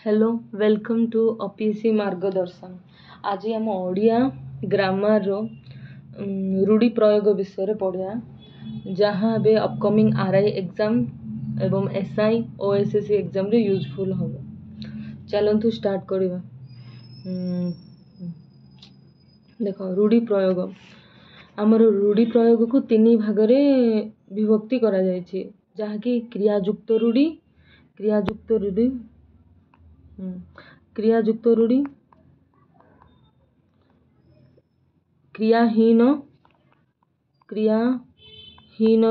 Hello welcome to OPC मार्गदर्शन। आज आम ओडिया ग्रामर रूढ़ी प्रयोग विषय पढ़ा जहाँ बे अपकमिंग आरआई एग्जाम एवं एसआई ओएसएससी एग्जाम रे यूजफुल हम। चलतु स्टार्ट करवा। देख रूढ़ी प्रयोग आमर रूढ़ी प्रयोग को तीन भाग में विभक्ति करा जायछि, जहाँकि क्रियायुक्त रूढ़ी क्रियायुक्त रूढ़ी क्रियायुक्त रूढ़ी क्रियाहीन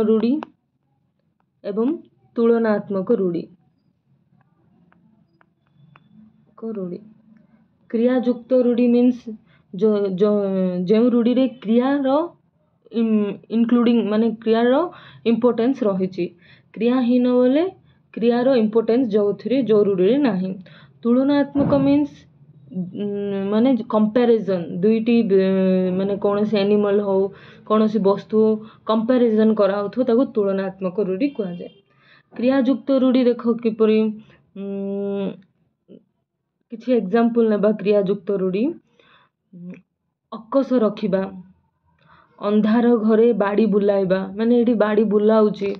रूढ़ी एवं तुलनात्मक रूढ़ी। क्रियायुक्त रूढ़ी मीन्स जो रूढ़ी रे क्रियार इंक्लूडिंग माने क्रियार इंपोर्टेंस रही। क्रियाहीन बोले क्रियार इंपोर्टेंस जो रूढ़ी रे नाही। तुलनात्मक मीन्स माने कंपैरिजन दुईटी माने कौन से एनिमल हो कौन सी वस्तु कंपैरिजन करा होथो ताको तुलनात्मक रूढ़ी कहा जाए। क्रियायुक्त रूढ़ी देखो किपरि किछि एग्जांपल नेबा। क्रियायुक्त रूढ़ी अकस रखिबा, अंधार घरे बाड़ी बुलाइबा माने एठी बाड़ी बुलाउची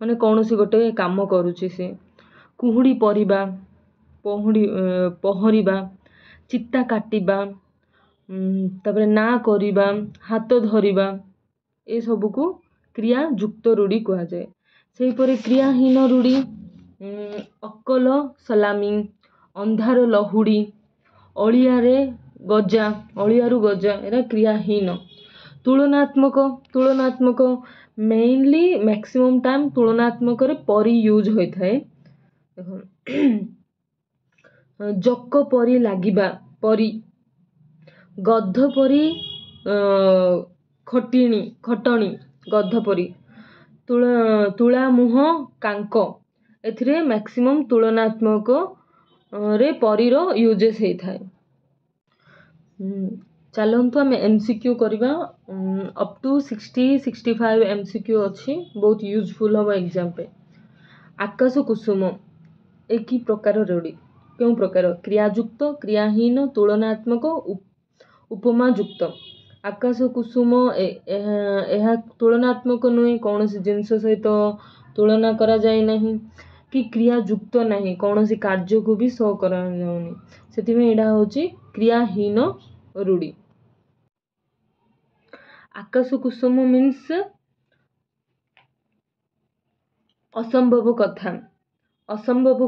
माने कौनसी गोटे काम करूची से। कुहुड़ी परिबा पहरिबा, चित्ता काटिबा, तापरे ना करिबा, हाथ धरिबा, ए सब को क्रियायुक्त रूढ़ी कहा जाए। सेही परे क्रियाहीन रूढ़ी अकल सलामी, अंधार लहुड़ी, अलियारे गजा अलियारु गजा एरा क्रियाहीन। तुलनात्मक मेनली मैक्सिमम टाइम तुलनात्मक रे परी यूज होता है। जक परी लागिबा परी, गध परी खटणी गध परी, तुला मुह कांक एथिरे मैक्सिमम तुलनात्मक रे परी रो यूजेस होता है। चलतु आम एमसीक्यू करवा। अप टू 60-65 एमसीक्यू अच्छी, बहुत यूजफुल हम एग्जाम पे। आकाश कुसुम एक ही प्रकार रूढ़ी क्यों प्रकार? क्रियायुक्त, क्रियाहीन, तुलनात्मक, उपमा युक्त। आकाश कुसुम यह तुलनात्मक नुहे, कौन सी जिनस सहित तुलना करा जाए नहीं कि क्रियायुक्त नहीं, कौन सी कार्य को भी शो करा जाउनी, सेतिमे एडा होची क्रियाहीन रूढ़ी। आकाश कुसुम मीन्स असंभव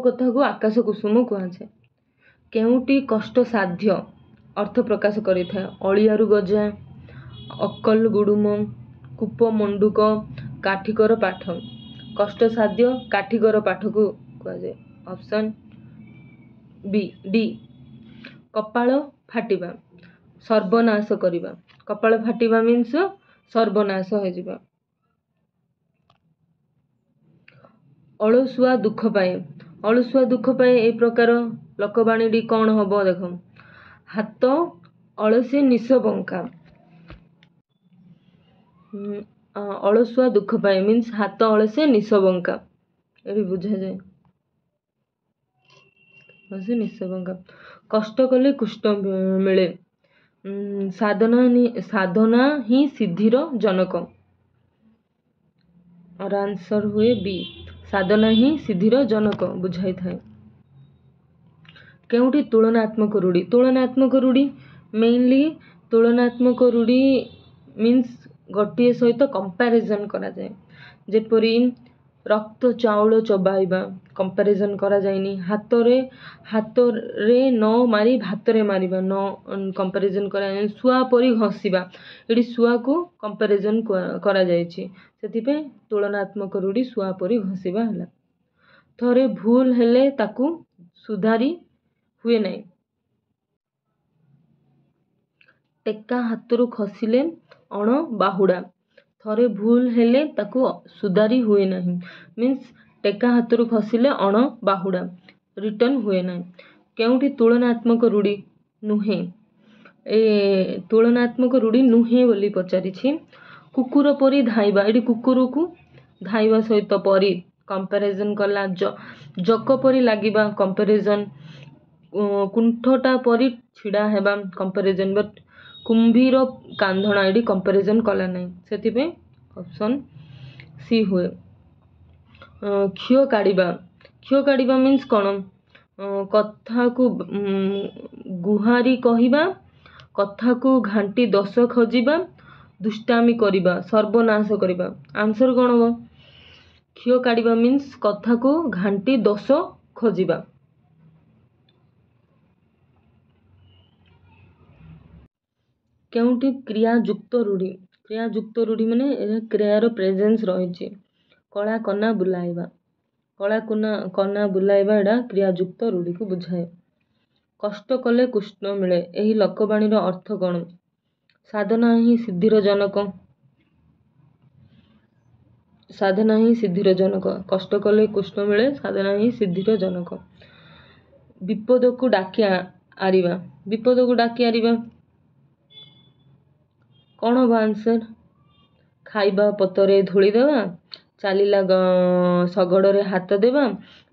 कथा को आकाश कुसुम कहा जाए। केउटी कष्ट साध्य अर्थ प्रकाश करि थाए। अलियारु गजा, अक्कल गुडुम, कूप मंडूक, काठिकर पाठ। कष्ट साध्य काठिकर पाठ को कहा जाए। Option D. कपाल फाटिबा, सर्वनाश करिबा। कपाल फाटिबा मीन्स सर्वनाश हो जिबा। अलसुआ दुख पाए, अलसुआ दुख पाए ए प्रकार लोकवाणी कौन हम देख। हाथ अलसे निश बंका, अलसुआ दुख पाए मीन्स हाथ अलसे निश बंका, ये बुझा जाए निश बंका। कष्ट कले कुष्ठ मिले, साधना ही सिद्धिर जनक। और आंसर हुए बी, साधना ही सिद्धिर जनक बुझाई थाए। केउटी तुलनात्मक रूढ़ी? तुलनात्मक रूढ़ी मेनली तुलनात्मक रूढ़ी मीन्स गोटे सहित कंपैरिजन करा जाए। जेपरी रक्त चाउल चबाइबा कंपैरिजन करा जाएनी। हाथ रे न मारी भात रे मारिबा न कंपैरिजन करा जाए। सुआ परी घसीबा, एडी सुआ को कंपैरिजन करा जायछि, सेति पे तुलनात्मक रूढ़ी सुआ परी घसीबा हला। थरे भूल हेले ताकू सुधारी हुए नहीं। टेका हाथरू खसिले अण बाहुड़ा, थरे भूल हेले ताकू सुधारी हुए नहीं मीन्स टेका हाथरू खसिले अण बाहुड़ा रिटर्न हुए नहीं। केउटी तुलनात्मक रूढ़ी नुहे, ए तुलनात्मक रूढ़ी नुहे बोली पचारिछि। कुकुर परी धाइबा, एडी कुकुर को धाइबा सहित परी कंपैरिजन कला। जक परी लागिबा कंपैरिजन। कुंठटा परी छिड़ा हेबा कंपैरिजन बट कुंभीर कांधणा एडी कंपैरिजन कला नहीं से ऑप्शन सी हुए। क्षीय काढ़ा मीन्स कौन कथा को गुहारी कहवा कथा को घांटी दस खोजा दुष्टामी करवा सर्वनाश करवा आंसर कौन हम क्षीय काढ़ा मीन्स कथा को घांटी दस खोजा। केउटी क्रियायुक्त रूढ़ी माने क्रियार प्रेजेन्स रही कला कना बुलाइबा एडा क्रियायुक्त रूढ़ी को बुझाए। कष्ट कले कृष्ण मिले यही लोकवाणी अर्थ कौन साधना ही सिद्धिर जनक कष्ट कले कृष्ण मिले साधना ही सिद्धिर जनक। विपद को डाकी आरिबा कौन हम आंसर खाइबा पतरे धूली देवा चलिला शगड़े हाथ देवा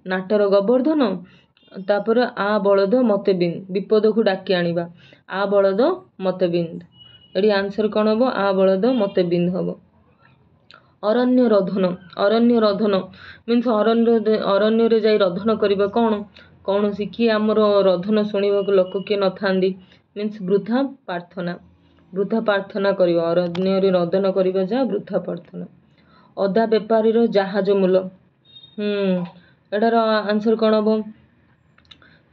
नाटर गोवर्धन तापर आ बलद मते बिंद विपद को डाकी आनिबा आ बलद मते बिंद एडी आंसर कौन हम आ बलद मते बिंद हम। अरण्य रधन मीन्स अरण्य रे जाई रधन करबा कौन सी किए आमर रधन शुणा लोक किए न था मीन्स वृथा प्रार्थना कर अरण्य रे रधन करबा जा वृथा प्रार्थना। अदा बेपारी जहाज मूल एटार आंसर कौन हम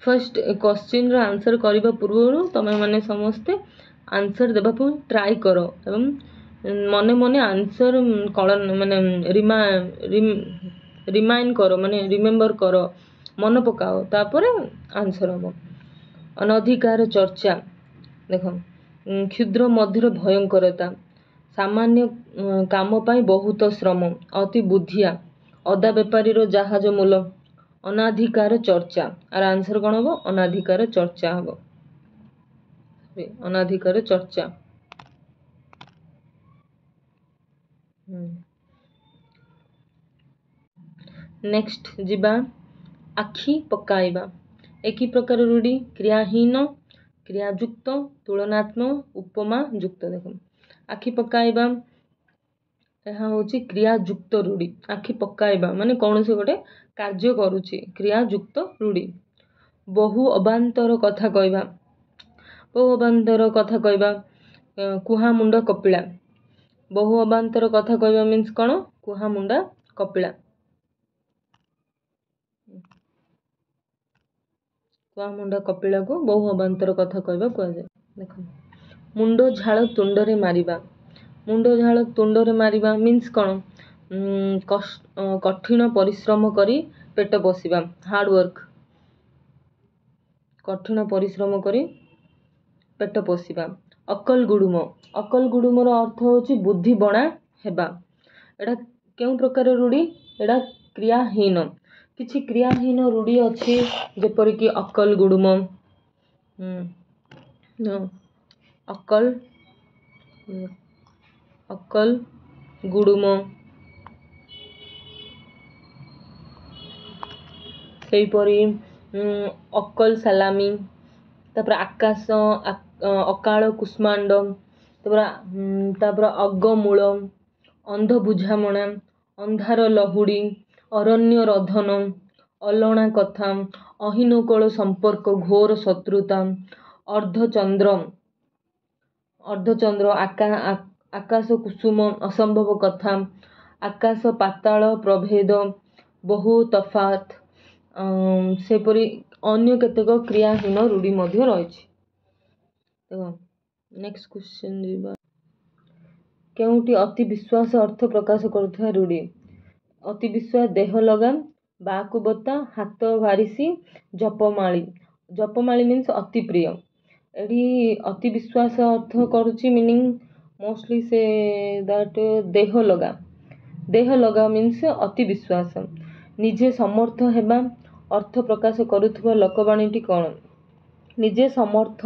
फर्स्ट क्वेश्चन रो आंसर करबा पूर्व तमे माने समस्ते आंसर देबा ट्राई करो एवं मने मने आंसर कलन माने रिमाइंड करो माने रिमेम्बर करो मन पकाओ तापर आंसर हम। अनधिकार चर्चा देख क्षुद्र मध्यर भयंकरता सामान्य काम पाई बहुत श्रम अति बुद्धिया अदा बेपारी जहाज मूल अनाधिकार चर्चा आर आंसर कौन हम अनाधिकार चर्चा हम अनाधिकार चर्चा। नेक्स्ट जीवा आखि पकाइबा एक ही प्रकार रूढ़ी क्रियाहीन क्रियायुक्त तुलनात्मक उपमा युक्त। देख आखि पकाइबा यह हूँ क्रियायुक्त रूढ़ी आखि पकाइबा माने कौन से गोटे कार्य करुछि क्रियायुक्त रूढ़ी। बहु अबांतर कथा कहवा कुहा मुंड कपिला बहु अबांतर कथा कहवा मीन्स कौन कुहा मुंडा कपिला कुआ मुंडा कपिला को बहु अबांतर कथा कहवा कहुए। देख मुंड झाल तुंडरे मारिबा मीन्स कौन कठिन परिश्रम करी पेट पोषिबा हार्डवर्क कठिन परिश्रम करी पेट पोषिबा। अकल गुडुमर अर्थ होची बुद्धि बणा हेबा एटा केउ प्रकार रूढ़ी एटा क्रियाहीन किछि क्रियाहीन रूढ़ी अच्छी जेपर कि अकल गुडुम अकल गुडुम सेहीपरी अकल सलामी तापर आकाश अकाल कुष्मांड तापर अगमूल अंध बुझामणा अंधार लहुड़ी अरण्य रधन अलणा कथा अहिनोकल संपर्क घोर शत्रुता अर्धचंद्र आकाश कुसुम असंभव कथा आकाश पाताल प्रभेद बहु तफात सेपरी अन्य केतेक क्रियाहीन रूढ़ी मध्य रही। नेक्स्ट क्वेश्चन जीवा केउटी अति विश्वास अर्थ प्रकाश करुवा रूढ़ी अति विश्वास देह लगाम बाकुबता हाथ भारिसी जपमाली मीन्स अति प्रिय एडी अति विश्वास अर्थ करुची मीनिंग मोस्टली से दैट देह लगा मीन्स अति विश्वास। निजे समर्थ हेबा अर्थ प्रकाश करुवा लोकवाणी कौन निजे समर्थ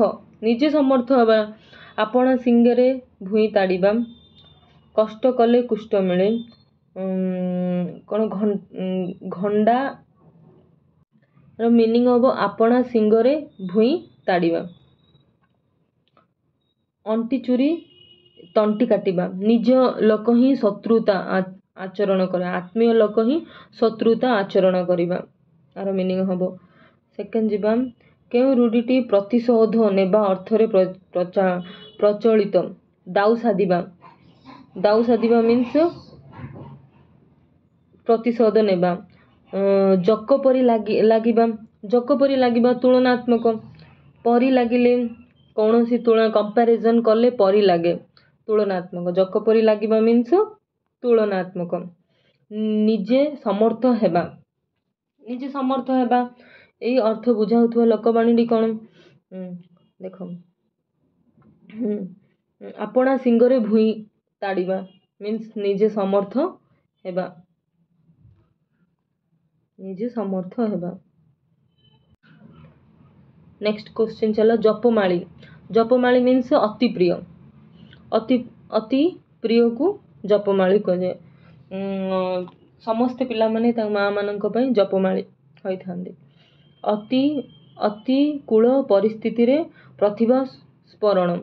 हेबा आपण सिंगरे भूई ताड़ीबा कष्ट कले कुष्ट मिले कौन मीनिंग हम आपणा सिंगरे भुई ताड़िबा। अंटी चूरी तंटी काटिबा, निज लोक ही शत्रुता आचरण करे, आत्मीय लोक ही शत्रुता आचरण करिबा। आर मीनिंग हम सेकेंड जीवा केउ रूढ़ीटी प्रतिशोध नेबा अर्थरे प्रचलित। दाऊ साधिबा, दाऊ साधिबा मीन्स प्रतिशोध नेबा। जक परी लागिबा, जक परी लागिबा तुलनात्मक, परी लागिले कौनसी तुलना कंपैरिजन कले परी लागे, तुलनात्मक। जक परी लागिबा मीन्स तुलनात्मक। निजे समर्थ हेबा, निजे समर्थ हेबा एई अर्थ बुझाउथुवा लोकबाणी कौन देख आपणा सिंगरे भुई ताड़िबा मीन्स निजे समर्थ हेबा, निजे समर्थ हेबा। नेक्स्ट क्वेश्चन चलो जपमाली। जपमाली मीन्स अति प्रिय, अति प्रिय को जपमाली कहे। समस्त पिला माने माँ मानक पई जपमाली होई थांदे। अति कूल परिस्थिति रे प्रतिभा स्मरण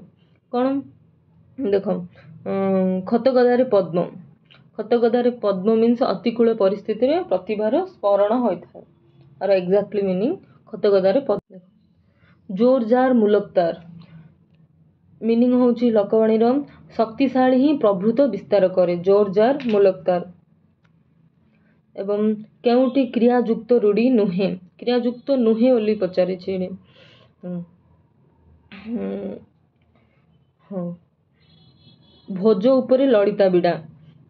कौन देख खतगदारे पद्म, खतगदारे पद्म मीन्स अति कूल परिस्थिति रे प्रतिभार स्मरण होता है। और एग्जैक्टली मीनिंग खतगदारे पद्म। जोरजार मुलकतार मीनिंग होची लोकवाणी शक्तिशाली ही प्रभुत्व विस्तार करे, जोरजार मुलकतार। एवं केउटी क्रियायुक्त रूढ़ी नुहे, क्रियायुक्त नुहे ओली पचारे छेड़े। हाँ भोज उपरे लड़िता बिड़ा,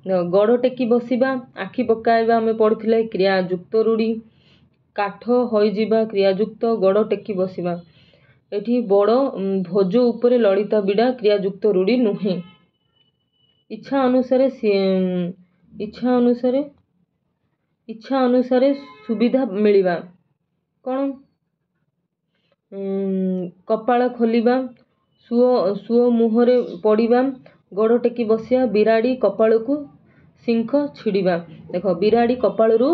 गड़ टेकी बसिबा, आखि पकाइबा आमे पढ़िथिले क्रियायुक्त रूढ़ी। काठ होइजिबा क्रियायुक्त, गड़ टेकी बसिबा। एठी बड़ भोज उपरे लड़िता बिड़ा क्रियायुक्त रूढ़ी नुहे। इच्छा अनुसारे इच्छा अनुसारे सुविधा मिलिबा कौन कपाल खोलिबा, सुओ मुहरे पड़िबा, गड़ टेकी बसिया, बिराड़ी कपाल को सिंख छिड़िबा। देखो बिराड़ी कपाल रु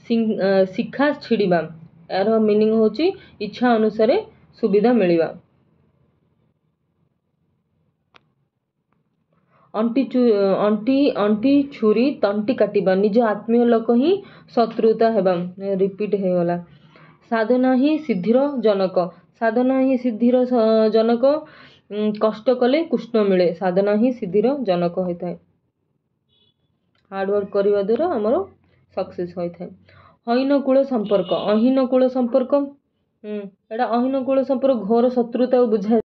शिखा छिड़िबा, यार मीनिंग होची इच्छा अनुसारे सुविधा मिलिबा। अंटी छुरी तंटी काटिबा, निज आत्मीय लोक ही शत्रुता हेबा, रिपीट हे गला। साधना ही सिद्धिर जनक, साधना ही सिद्धिर जनक, कष्ट कले कृष्ण मिले, साधना ही सिद्धिर जनक होता है। हार्डवर्क करने द्वारा आमर सक्सेस होता है। अहीन कूल संपर्क, अहीन कूल संपर्क एटा अहीन कूल संपर्क घोर शत्रुता बुझाए।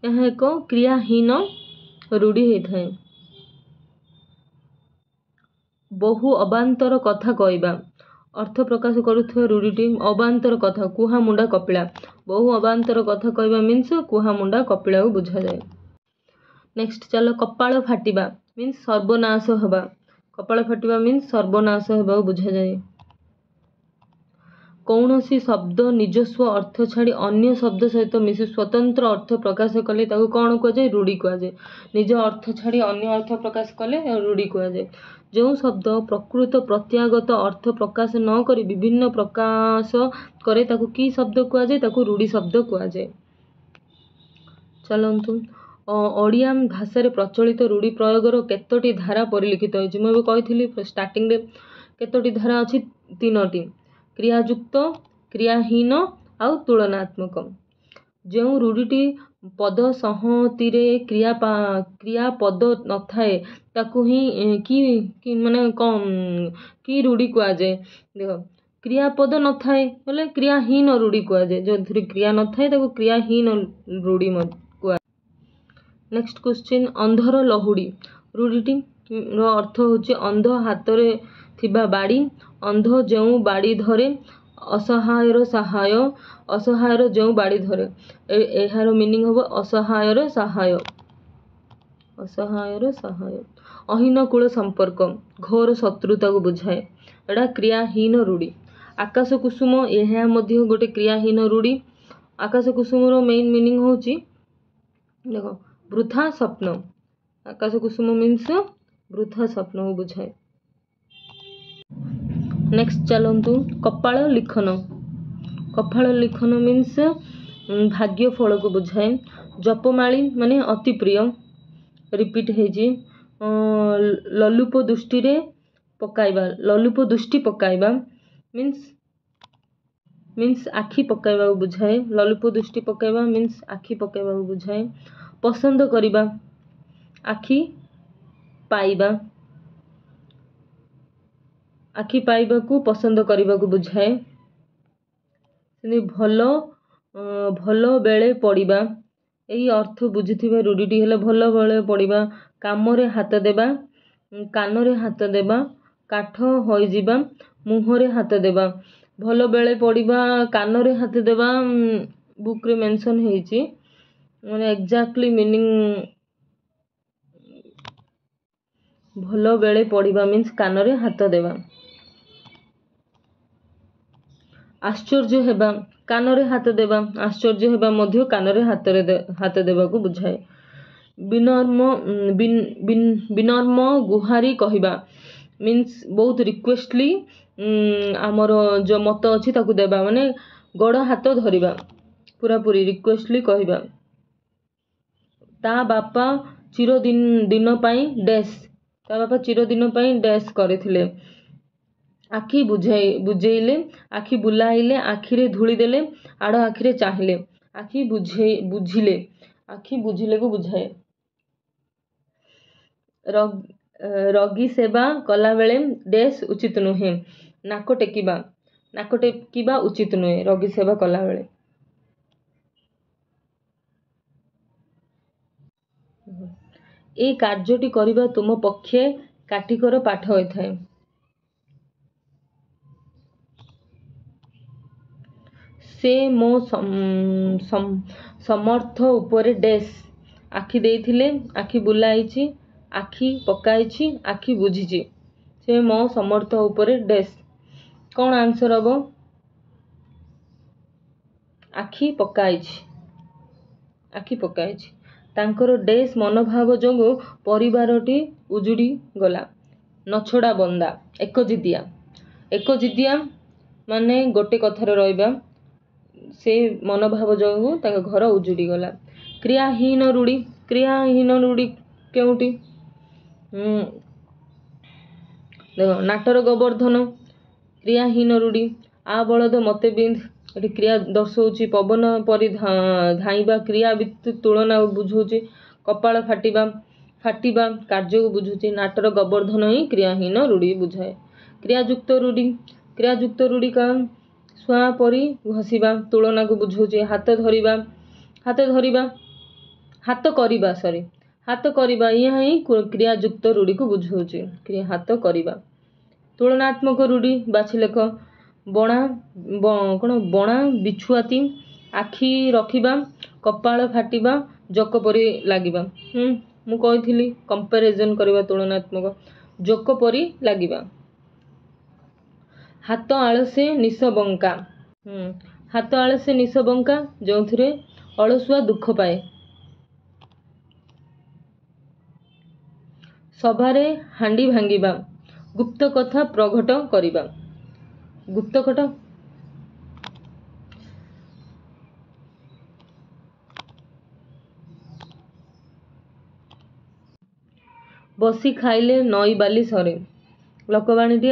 यह एक क्रियाहीन रूढ़ी होता है। बहु अबांतर कथा कहवा, अर्थ प्रकाश करुवा रूढ़ीटी अबांतर कथा, कुहा मुंडा कपिला। बहु अबांतर कथा कहवा मीन्स कुहा मुंडा कपिला को बुझा जाए। नेक्स्ट चलो कपाल फाटिबा मीन्स सर्वनाश हवा, कपाल फाटिबा मीन्स सर्वनाश हवा बुझा जाए। कौनसी शब्द निजस्व अर्थ छाड़ी अन्य शब्द सहित मिसी स्वतंत्र अर्थ प्रकाश कले ताको कौन कहुए, रूढ़ी कहुए। निज अर्थ छाड़ी अन्य अर्थ प्रकाश कले रूढ़ी कहुए। जो शब्द प्रकृत प्रत्यागत अर्थ प्रकाश न करी विभिन्न प्रकाश करे ताको की शब्द कहुए, ताको रूढ़ी शब्द कहुए। चलतु ओडिया भाषा प्रचलित रूढ़ी प्रयोगर केतोटी धारा परिलिखित होइछि। मैं कही स्टार्टिंग रे केतोटी धारा अच्छी, 3टी क्रियायुक्त, क्रियाहीन आउ तुलनात्मक। जो रूढ़ीटी पद संहति क्रिया पद न थाए ताकू ही कि माने कि रूढ़ी कहुए। देख क्रियापद न थाए बोले क्रियाहीन रूढ़ी कहुए, जो क्रिया न थाए ताकू क्रियाहीन रूढ़ी कहुए। नेक्स्ट क्वेश्चन अंधर लहुड़ी रूढ़ीटी अर्थ होची अंध हाथ रे थिबा बाड़ी, अंध जो बाड़ी धरे, असहायर सहाय, असहायर जो बाड़ी धरे। एहार मीनिंग हम असहायर सहाय, असहायर सहाय। अहीन कूल संपर्क घोर शत्रुता को बुझाए, एटा क्रियाहीन रूढ़ी। आकाश कुसुम यह मध्य गोटे क्रियाहीन रूढ़ी। आकाश कुसुम रो मेन मीनिंग होची देखो वृथा स्वप्न, आकाश कुसुम मीन्स वृथा स्वप्न को बुझाए। नेक्स्ट चलतु कपाल लिखन। कपाल लिखन मीन्स भाग्य फल को बुझाए। जपमाली माने अति प्रिय रिपीट है। ललुप दृष्टि रे पकाइबा, ललुप दृष्टि पकाइबा मीन्स आखि पकाइबा को बुझाए। ललुप दृष्टि पकाइबा मीन्स आखि पकाइबा को बुझाए। पसंद करिबा आखि पाइबा, आखि पाइबा को पसंद करिबा को बुझाए। भल भल बेले पड़िबा, यही अर्थ बुझिथिबा रूढ़ीटी हेले भल बेले पड़िबा। कामरे हाथ देबा, कानरे हाथ देबा, काठ होइजिबा, मुहरे हाथ देबा। भल बेले पड़िबा, कानरे हाथ देबा बुक रे मेंशन हेइची, माने एग्जैक्टली मीनिंग भल बेले पड़िबा मीन्स कानरे हाथ देबा। आश्चर्य हेबा, कानरे हाथ देबा, आश्चर्य हेबा मध्य कानरे हाथ देबा को बुझाए। विनम्र गुहारी कहिबा मीन्स बहुत रिक्वेस्टली आमर जो मत अच्छी ताकू देबा, माने गड़ हाथ धरिबा, पूरा पूरी रिक्वेस्टली कहिबा। ता बापा चिर दिन पाई डैश, ता बापा चिर दिन पाई डैश करथिले। आखि बुझेइले, आखि बुलाइले, आखिरे धूली देले, आड़ आखिरे चाहिले। आखि बुझिले, आखि बुझिले को बुझाए। रगी सेवा कला बेले डैश उचित नुहे, नाक टेकिबा, नाक टेकिबा उचित नुहे रगी सेवा कला बेले। ए कार्यटी करिबा तुम पक्षे काठिकर पाठ होइथाय। से मो समर्थ उपरे डैश, आखि देइथिले, आखि बुलाइछि, आखि पकाइछि, आखि बुझिछि। से मो समर्थ उपरे डैश, कौन आंसर हबो? आखि पकाइछि, आखि पकाइछि। तांकर डैश मनोभाव जोगु परिवारटी उजुड़ी गला। नछड़ा बंदा, एक जिदिया, एक जिदिया माने गोटे कथार रहिबा, से मनोभाव जोगु तांका घर उजुड़ी गला। क्रियाहीन रूढ़ी, क्रियाहीन रूढ़ी केउटी? देखो नाटर गोवर्धन क्रियाहीन रूढ़ी। आ बलद मते बिंद, एटी क्रिया दर्शौची। पवन परि धाइबा क्रिया तुलना बुझौची। कपाल फाटिबा, फाटिबा कार्य को बुझुची। नाटर गोवर्धन ही क्रियाहीन रूढ़ी बुझाए। क्रियायुक्त रूढ़ी, क्रियायुक्त रूढ़ी का सुआ परी घसीबा तुलना को बुझौची। हाथ धरिबा, हाथ धरिबा, हाथ करिबा, सॉरी हाथ करिबा, यह ही क्रियायुक्त रूढ़ी को बुझौची। क्रिया हाथ करिबा। तुलनात्मक रूढ़ी बाछि लेख। बणा कौन बणा बिछुआती, आखि रखिबा, कपाल फाटिबा, जक परी लागिबा। मु कहिथिली कंपैरिजन करिबा तुलनात्मक, जक परी लागिबा। हाथ आलसे निश बंका, हाथ आलसे निश बंका, जो थिरे अलसुआ दुख पाए। सभारे हांडी भांगिबा, गुप्त कथा प्रघट करिबा। गुप्त कथा बसी खाइले नई बाली सरे। लोकवाणीटी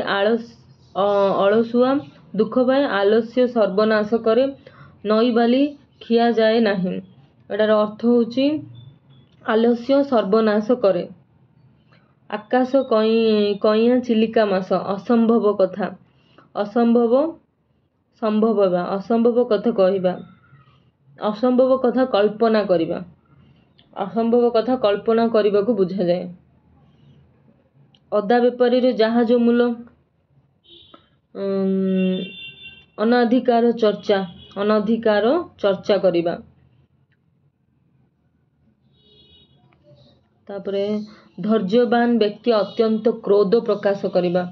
अलसुआ दुख पाए, आलस्य सर्वनाश करे, नई बाली खिया जाए नहीं। एटार अर्थ होची आलस्य सर्वनाश करे। आकाश कइया चिलिका मास, असंभव कथा, असंभव संभव, असंभव कथा कहिबा, असंभव कथा कल्पना करिबा, असंभव कथा कल्पना करिबा को बुझा जाए। अदा बेपारी रे जहाज मूल, अनाधिकार चर्चा, अनाधिकार चर्चा करिबा। तापरे धैर्यवान व्यक्ति अत्यंत क्रोध प्रकाश करिबा।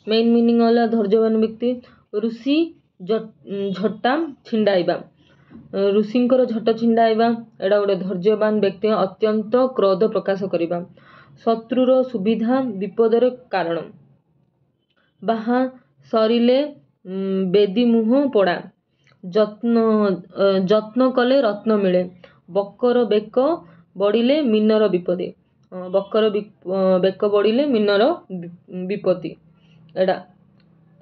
मेन मीनिंग होला धैर्यवान व्यक्ति ऋषि झट्टा छिंडाइबा, ऋषिंकर झट छिंडाइबा, एडा गोटे धैर्यवान व्यक्ति अत्यंत क्रोध प्रकाश करिबा। शत्रुर सुविधा विपदर कारण, बाहा सरिले बेदी मुह पड़ा, ଯତ୍ନ କଲେ ରତ୍ନ ମିଳେ। ବକର ବେକ ବଢ଼ିଲେ ମିନର ବିପଦେ। ବକର ବେକ ବଢ଼ିଲେ ମିନର ବିପତ୍ତି। ଏଇଟା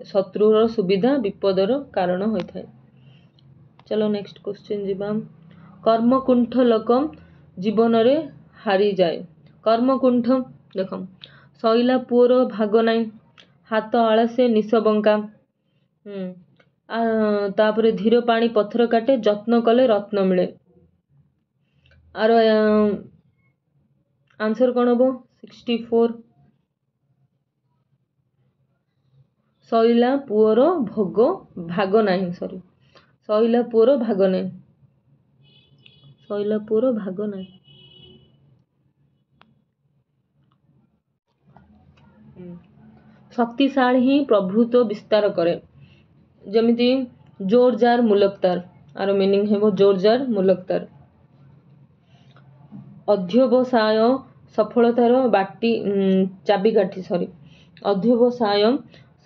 ଶତ୍ରୁର ସୁବିଧା ବିପଦର କାରଣ ହୋଇଥାଏ। ଚलो ନେକ୍ସଟ क्वेश्चन ଯିବା। କର୍ମକୁଣ୍ଠ ଲୋକ ଜୀବନରେ ହାରିଯାଏ। କର୍ମକୁଣ୍ଠ ଦେଖ, ଶଇଲା ପୁଅର ଭାଗ ନାହିଁ, ହାତ ଆଳସେ ନିଶ ବଙ୍କା। ତାପରେ ଧୀର ପାଣି ପଥର କାଟେ, ଯତ୍ନ କଲେ ରତ୍ନ ମିଳେ। ଆର आंसर कौन हम 64 शैला पुअर भाग नहीं सॉरी शैला पुअर भाग नहीं शैला पुअर भाग नहीं शक्तिशाली ही प्रभुत्व विस्तार करे जमिति जोर जार मुलकतार आर मीनिंग है वो जोर जार मुलकतार अध्यवसाय सफलतार बाटी चाबिकाठी सॉरी अध्यवसाय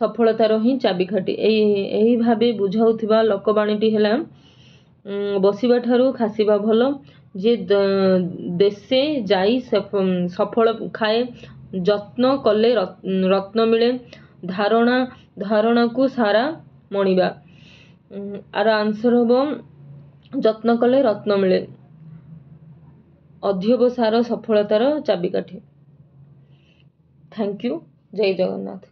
सफलतार ही चाबिकाठी एही भाबे बुझाउथिबा लोकबाणीटी हला बसिबा ठारू खासिबा भलो जे देशे जाई सफल खाए जत्न कले रत्न मिले धारणा को सारा मणिबा आर आंसर हबो जत्न कले रत्न मिले अध्यवसार सफलतार चाबिकाठी। Thank you. जय जगन्नाथ।